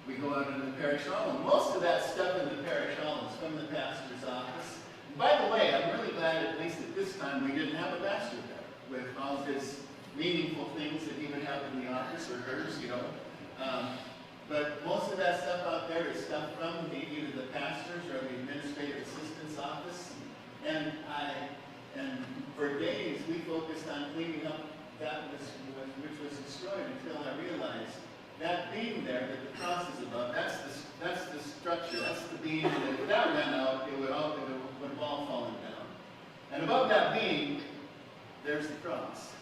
We go out into the parish hall, and most of that stuff in the parish hall is from the pastor's office. And by the way, I'm really glad, at least at this time, we didn't have a pastor there with all his meaningful things that he would have in the office, or hers, you know. But most of that stuff out there is stuff from either the pastor's or the administrative assistant's office. And for days we focused on cleaning up that which was destroyed until I realized that beam there that the cross is above, that's the structure, that's the beam, and if that went out, it would have all fallen down. And above that beam, there's the cross.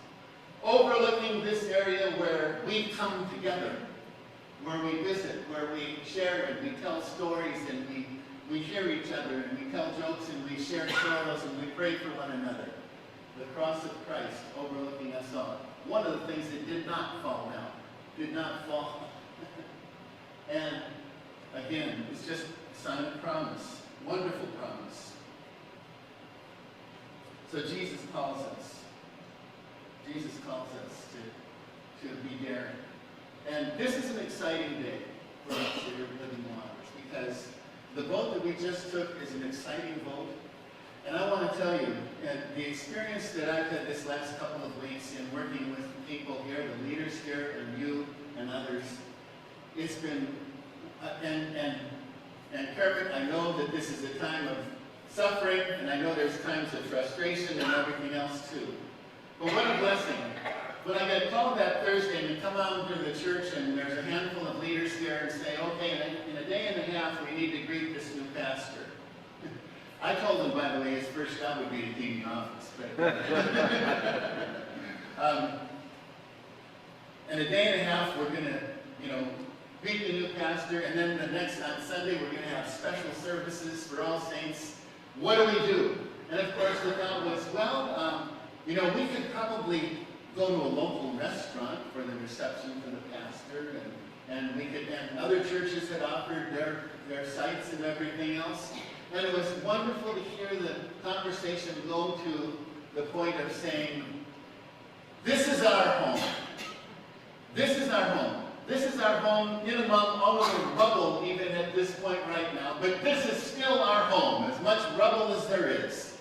Overlooking this area where we come together, where we visit, where we share and we tell stories and we hear each other and we tell jokes and we share sorrows and we pray for one another. The cross of Christ overlooking us all. One of the things that did not fall down, did not fall. And again, it's just a sign of promise, wonderful promise. So Jesus calls us. Jesus calls us to be daring. And this is an exciting day for us here at Living Waters, because the vote that we just took is an exciting vote. And I want to tell you, the experience that I've had this last couple of weeks in working with people here, the leaders here, and you and others, it's been, and Kermit, I know that this is a time of suffering, and I know there's times of frustration and everything else too. But what a blessing. When I got called that Thursday and come out into the church and there's a handful of leaders here and say, okay, in a day and a half we need to greet this new pastor. I told him, by the way, his first job would be to clean the office. But in a day and a half we're going to, greet the new pastor, and then on Sunday we're going to have special services for all saints. What do we do? And of course the thought was, well, we could probably go to a local restaurant for the reception for the pastor, and other churches had offered their sites and everything else. And it was wonderful to hear the conversation go to the point of saying, this is our home. This is our home. This is our home in among all of the rubble even at this point right now. But this is still our home, as much rubble as there is.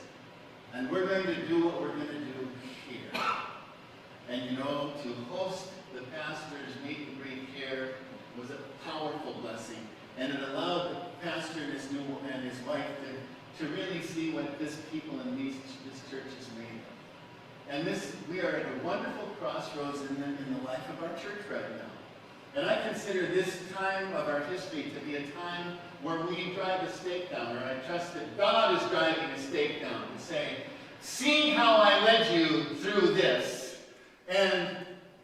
And we're going to do what we're going to do here. And to host the pastor's meet and greet here was a powerful blessing. And it allowed the pastor and his wife to really see what this people in this church is made of. And we are at a wonderful crossroads in the life of our church right now. And I consider this time of our history to be a time where we drive a stake down, or I trust that God is driving a stake down and saying, see how I led you through this. And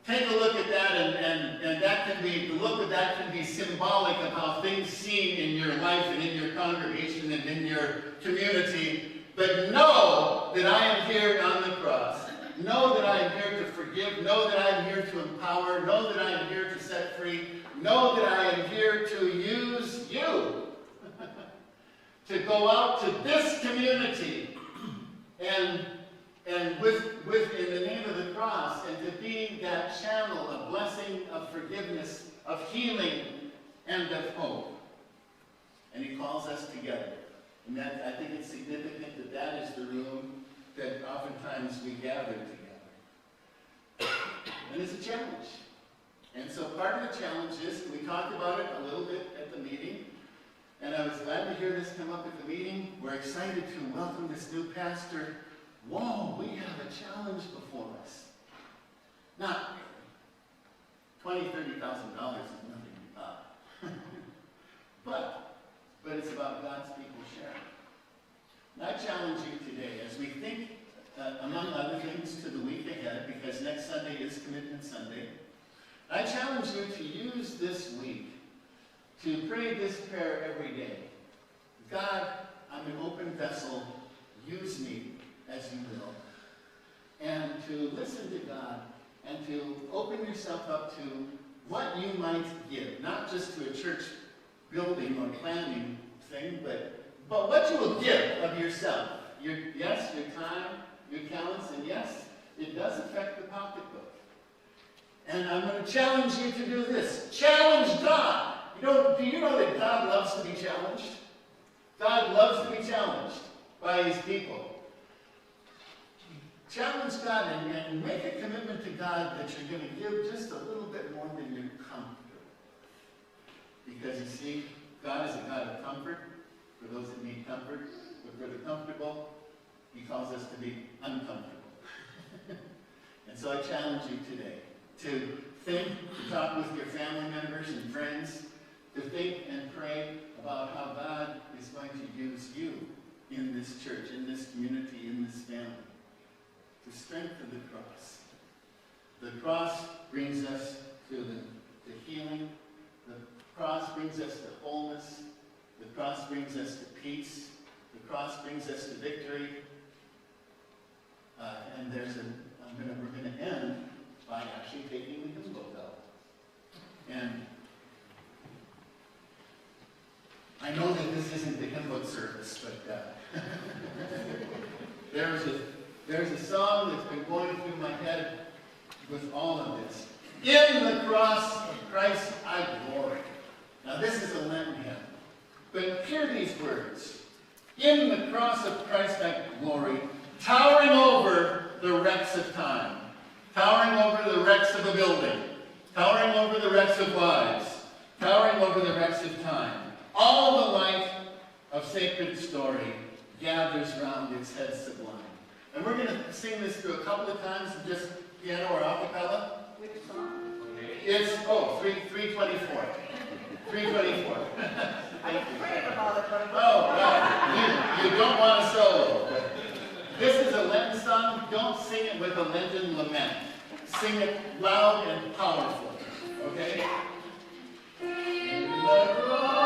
take a look at that, and the look of that can be symbolic of how things seem in your life and in your congregation and in your community. But know that I am here on the cross. Know that I am here to forgive. Know that I am here to empower. Know that I am here to set free. Know that I am here to use you to go out to this community and with in the name of the cross, and to be that channel of blessing, of forgiveness, of healing, and of hope. And he calls us together. And I think it's significant that is the room that oftentimes we gather together. And it's a challenge. And so part of the challenge is, we talked about it a little bit at the meeting, and I was glad to hear this come up at the meeting. We're excited to welcome this new pastor. Whoa, we have a challenge before us. Not $20,000, $30,000 is nothing. but it's about God's people sharing. And I challenge you today, as we think, among other things, to the week ahead, because next Sunday is Commitment Sunday, I challenge you to use this week to pray this prayer every day. God, I'm an open vessel. Use me as you will. And to listen to God and to open yourself up to what you might give, not just to a church building or planning thing, but what you will give of yourself. Your time, your talents, and yes, it does affect the pocketbook. And I'm going to challenge you to do this. Challenge God. Do you know that God loves to be challenged? God loves to be challenged by his people. Challenge God and make a commitment to God that you're going to give just a little bit more than you're comfortable. Because you see, God is a God of comfort for those that need comfort. But for the comfortable, he calls us to be uncomfortable. And so I challenge you today to think, to talk with your family members and friends, to think and pray about how God is going to use you in this church, in this community, in this family, to strengthen the cross. The cross brings us to the healing. The cross brings us to wholeness. The cross brings us to peace. The cross brings us to victory. And we're going to end by actually taking the hymn book out. And I know that this isn't the hymn book service, but there's a song that's been going through my head with all of this. In the cross of Christ I glory. Now this is a Lenten hymn, but hear these words. In the cross of Christ I glory, towering over the wrecks of time, towering over the wrecks of a building, towering over the wrecks of lives, towering over the wrecks of time. All the light of sacred story gathers round its head sublime. And we're going to sing this through a couple of times, just piano or a cappella. Which song? It's, 324. 324. I prayed about it, but You don't want a solo. This is a Lenten song. Don't sing it with a Lenten lament. Sing it loud and powerful. Okay? In the